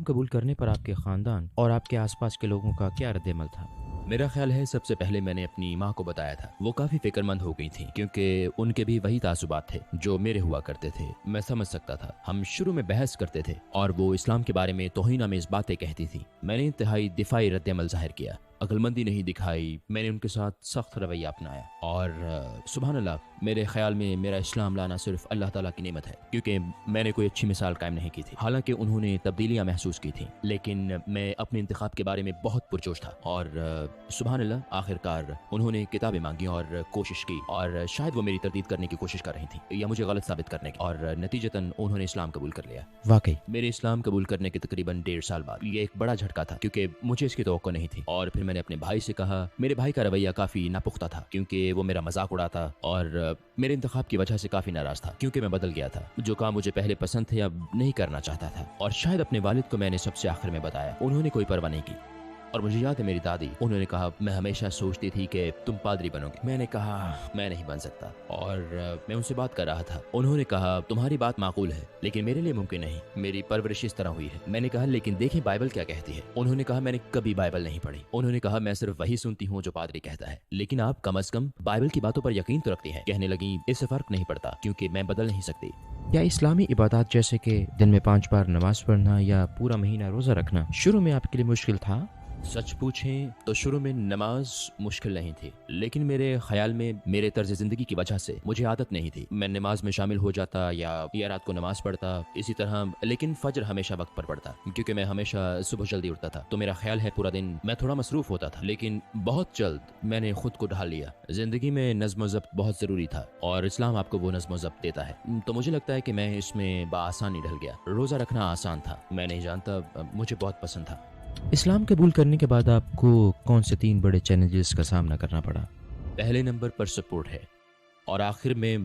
قبول کرنے پر آپ کے خاندان اور آپ کے آس پاس کے لوگوں کا کیا رد عمل تھا؟ میرا خیال ہے سب سے پہلے میں نے اپنی ماں کو بتایا تھا۔ وہ کافی فکر مند ہو گئی تھیں کیونکہ ان کے بھی وہی تعصبات تھے جو میرے ہوا کرتے تھے۔ میں سمجھ سکتا تھا، ہم شروع میں بحث کرتے تھے اور وہ اسلام کے بارے میں توہین آمیز باتیں کہتی تھی۔ میں نے انتہائی دفاعی رد عمل ظاہر کیا، عقل مندی نہیں دکھائی۔ میں نے ان کے ساتھ سخت رویہ اپنایا اور سبحان اللہ، میرے خیال میں میرا اسلام لانا صرف اللہ تعالیٰ کی نعمت ہے کیونکہ میں نے کوئی اچھی مثال قائم نہیں کی تھی۔ حالانکہ انہوں نے تبدیلیاں محسوس کی تھیں، لیکن میں اپنے انتخاب کے بارے میں بہت پرجوش تھا اور سبحان اللہ، آخر کار انہوں نے کتابیں مانگی اور کوشش کی، اور شاید وہ میری تردید کرنے کی کوشش کر رہی تھیں یا مجھے غلط ثابت کرنے کی، اور نتیجتاً انہوں نے اسلام قبول کر لیا۔ واقعی میرے اسلام قبول کرنے کے تقریباً 1.5 سال بعد یہ ایک بڑا جھٹکا تھا کیونکہ مجھے اس کی توقع نہیں تھی، اور پھر میں نے اپنے بھائی سے کہا۔ میرے بھائی کا رویہ کافی ناپختہ تھا کیونکہ وہ میرا مذاق اڑاتا اور میرے انتخاب کی وجہ سے کافی ناراض تھا کیونکہ میں بدل گیا تھا۔ جو کام مجھے پہلے پسند تھے اب نہیں کرنا چاہتا تھا، اور شاید اپنے والد کو میں نے سب سے آخر میں بتایا۔ انہوں نے کوئی پرواہ نہیں کی، اور مجھے یاد ہے میری دادی، انہوں نے کہا میں ہمیشہ سوچتی تھی کہ تم پادری بنو گے۔ میں نے کہا میں نہیں بن سکتا، اور میں ان سے بات کر رہا تھا۔ انہوں نے کہا تمہاری بات معقول ہے لیکن میرے لیے ممکن نہیں، میری پرورش اس طرح ہوئی ہے۔ میں نے کہا لیکن دیکھیں بائبل کیا کہتی ہے۔ انہوں نے کہا میں نے کبھی بائبل نہیں پڑھی۔ انہوں نے کہا میں صرف وہی سنتی ہوں جو پادری کہتا ہے، لیکن آپ کم از کم بائبل کی باتوں پر یقین تو رکھتی ہیں۔ کہنے لگی اس سے فرق نہیں پڑتا کیونکہ میں بدل نہیں سکتی۔ کیا اسلامی عبادات جیسے کہ دن میں 5 بار نماز پڑھنا یا پورا مہینہ روزہ رکھنا شروع میں آپ کے لیے مشکل تھا؟ سچ پوچھیں تو شروع میں نماز مشکل نہیں تھی، لیکن میرے خیال میں میرے طرز زندگی کی وجہ سے مجھے عادت نہیں تھی۔ میں نماز میں شامل ہو جاتا یا رات کو نماز پڑھتا اسی طرح، لیکن فجر ہمیشہ وقت پر پڑھتا کیونکہ میں ہمیشہ صبح جلدی اٹھتا تھا، تو میرا خیال ہے پورا دن میں تھوڑا مصروف ہوتا تھا۔ لیکن بہت جلد میں نے خود کو ڈھال لیا۔ زندگی میں نظم و ضبط بہت ضروری تھا اور اسلام آپ کو وہ نظم و ضبط دیتا ہے، تو مجھے لگتا ہے کہ میں اس میں بآسانی ڈھل گیا۔ روزہ رکھنا آسان تھا، میں نہیں جانتا، مجھے بہت پسند تھا۔ اسلام قبول کرنے کے بعد آپ کو کون سے 3 بڑے چیلنجز کا سامنا کرنا پڑا؟ پہلے نمبر پر سپورٹ ہے، اور آخر میں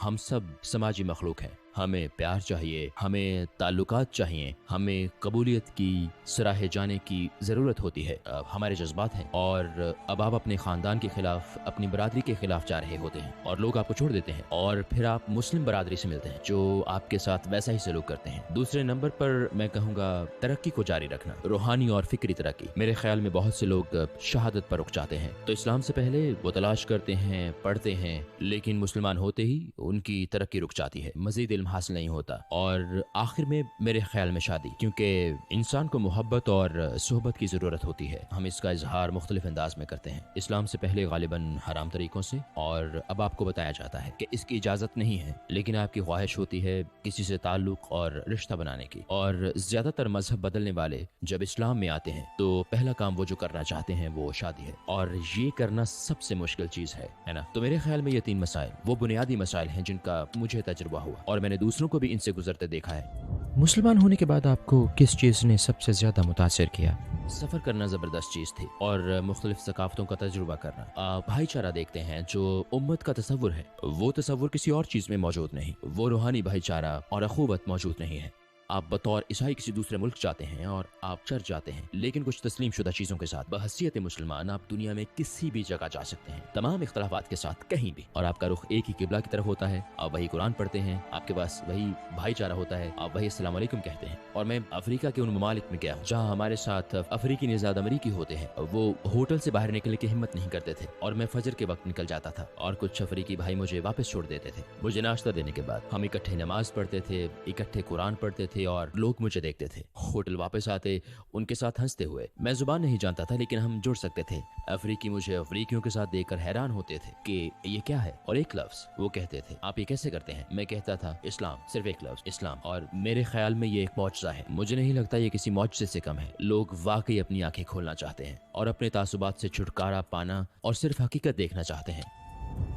ہم سب سماجی مخلوق ہیں، ہمیں پیار چاہیے، ہمیں تعلقات چاہیے، ہمیں قبولیت کی سراہے جانے کی ضرورت ہوتی ہے۔ ہمارے جذبات ہیں، اور اب آپ اپنے خاندان کے خلاف، اپنی برادری کے خلاف جا رہے ہوتے ہیں اور لوگ آپ کو چھوڑ دیتے ہیں، اور پھر آپ مسلم برادری سے ملتے ہیں جو آپ کے ساتھ ویسا ہی سلوک کرتے ہیں۔ دوسرے نمبر پر میں کہوں گا ترقی کو جاری رکھنا، روحانی اور فکری ترقی۔ میرے خیال میں بہت سے لوگ شہادت پر رک جاتے ہیں، تو اسلام سے پہلے وہ تلاش کرتے ہیں، پڑھتے ہیں، لیکن مسلمان ہوتے ہی ان کی ترقی رک جاتی ہے، مزید علم حاصل نہیں ہوتا، اور آخر میں میرے خیال میں شادی، کیونکہ انسان کو محبت اور صحبت کی ضرورت ہوتی ہے۔ ہم اس کا اظہار مختلف انداز میں کرتے ہیں، اسلام سے پہلے غالباً حرام طریقوں سے، اور اب آپ کو بتایا جاتا ہے کہ اس کی اجازت نہیں ہے، لیکن آپ کی خواہش ہوتی ہے کسی سے تعلق اور رشتہ بنانے کی۔ اور زیادہ تر مذہب بدلنے والے جب اسلام میں آتے ہیں تو پہلا کام وہ جو کرنا چاہتے ہیں وہ شادی ہے، اور یہ کرنا سب سے مشکل چیز ہے نا؟ تو میرے خیال میں یہ 3 مسائل وہ بنیادی مسائل ہیں جن کا مجھے تجربہ ہوا، اور میں نے دوسروں کو بھی ان سے گزرتے دیکھا ہے۔ مسلمان ہونے کے بعد آپ کو کس چیز نے سب سے زیادہ متاثر کیا؟ سفر کرنا زبردست چیز تھی، اور مختلف ثقافتوں کا تجربہ کرنا۔ بھائی چارہ دیکھتے ہیں جو امت کا تصور ہے، وہ تصور کسی اور چیز میں موجود نہیں، وہ روحانی بھائی چارہ اور اخوت موجود نہیں ہے۔ آپ بطور عیسائی کسی دوسرے ملک جاتے ہیں اور آپ چرچ جاتے ہیں، لیکن کچھ تسلیم شدہ چیزوں کے ساتھ۔ بحیثیت مسلمان آپ دنیا میں کسی بھی جگہ جا سکتے ہیں، تمام اختلافات کے ساتھ کہیں بھی، اور آپ کا رخ ایک ہی قبلہ کی طرف ہوتا ہے، آپ وہی قرآن پڑھتے ہیں، آپ کے پاس وہی بھائی چارہ ہوتا ہے، آپ وہی السلام علیکم کہتے ہیں۔ اور میں افریقہ کے ان ممالک میں گیا ہوں جہاں ہمارے ساتھ افریقی نژاد امریکی ہوتے ہیں، وہ ہوٹل سے باہر نکلنے کی ہمت نہیں کرتے تھے، اور میں فجر کے وقت نکل جاتا تھا، اور کچھ افریقی بھائی مجھے واپس چھوڑ دیتے تھے مجھے ناشتہ دینے کے بعد۔ ہم اکٹھے نماز پڑھتے تھے، اکٹھے قرآن پڑھتے تھے، اور لوگ مجھے دیکھتے تھے۔ ہوٹل واپس آتے ان کے ساتھ ہنستے ہوئے۔ میں زبان نہیں جانتا تھا لیکن ہم جڑ سکتے تھے۔ افریقی مجھے افریقیوں کے ساتھ دیکھ کر حیران ہوتے تھے کہ یہ کیا ہے، اور ایک لفظ وہ کہتے تھے آپ یہ کیسے کرتے ہیں؟ میں کہتا تھا اسلام، صرف ایک لفظ اسلام، اور میرے خیال میں یہ ایک معجزہ ہے۔ مجھے نہیں لگتا یہ کسی معجزے سے کم ہے۔ لوگ واقعی اپنی آنکھیں کھولنا چاہتے ہیں اور اپنے تعصبات سے چھٹکارا پانا اور صرف حقیقت دیکھنا چاہتے ہیں۔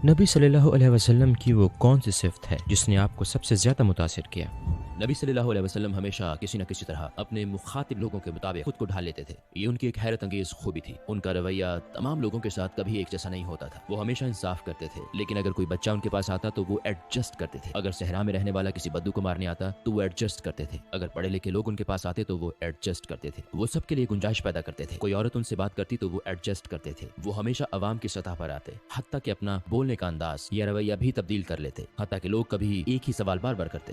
نبی صلی اللہ علیہ وسلم کی وہ کون سی صفت ہے جس نے آپ کو سب سے زیادہ متاثر کیا؟ نبی صلی اللہ علیہ وسلم ہمیشہ کسی نہ کسی طرح اپنے مخاطب لوگوں کے مطابق خود کو ڈھال لیتے تھے۔ یہ ان کی ایک حیرت انگیز خوبی تھی۔ ان کا رویہ تمام لوگوں کے ساتھ کبھی ایک جیسا نہیں ہوتا تھا۔ وہ ہمیشہ انصاف کرتے تھے، لیکن اگر کوئی بچہ ان کے پاس آتا تو وہ ایڈجسٹ کرتے تھے۔ اگر صحرا میں رہنے والا کسی بدو کو مارنے آتا تو وہ ایڈجسٹ کرتے تھے۔ اگر پڑھے لکھے لوگ ان کے پاس آتے تو وہ ایڈجسٹ کرتے تھے۔ وہ سب کے لیے گنجائش پیدا کرتے تھے۔ کوئی عورت ان سے بات کرتی تو وہ ایڈجسٹ کرتے تھے۔ وہ ہمیشہ عوام کی سطح پر آتے، حتیٰ کہ اپنا بولنے کا انداز یا رویہ بھی تبدیل کر لیتے، حتیٰ کہ لوگ کبھی ایک ہی سوال بار بار کرتے،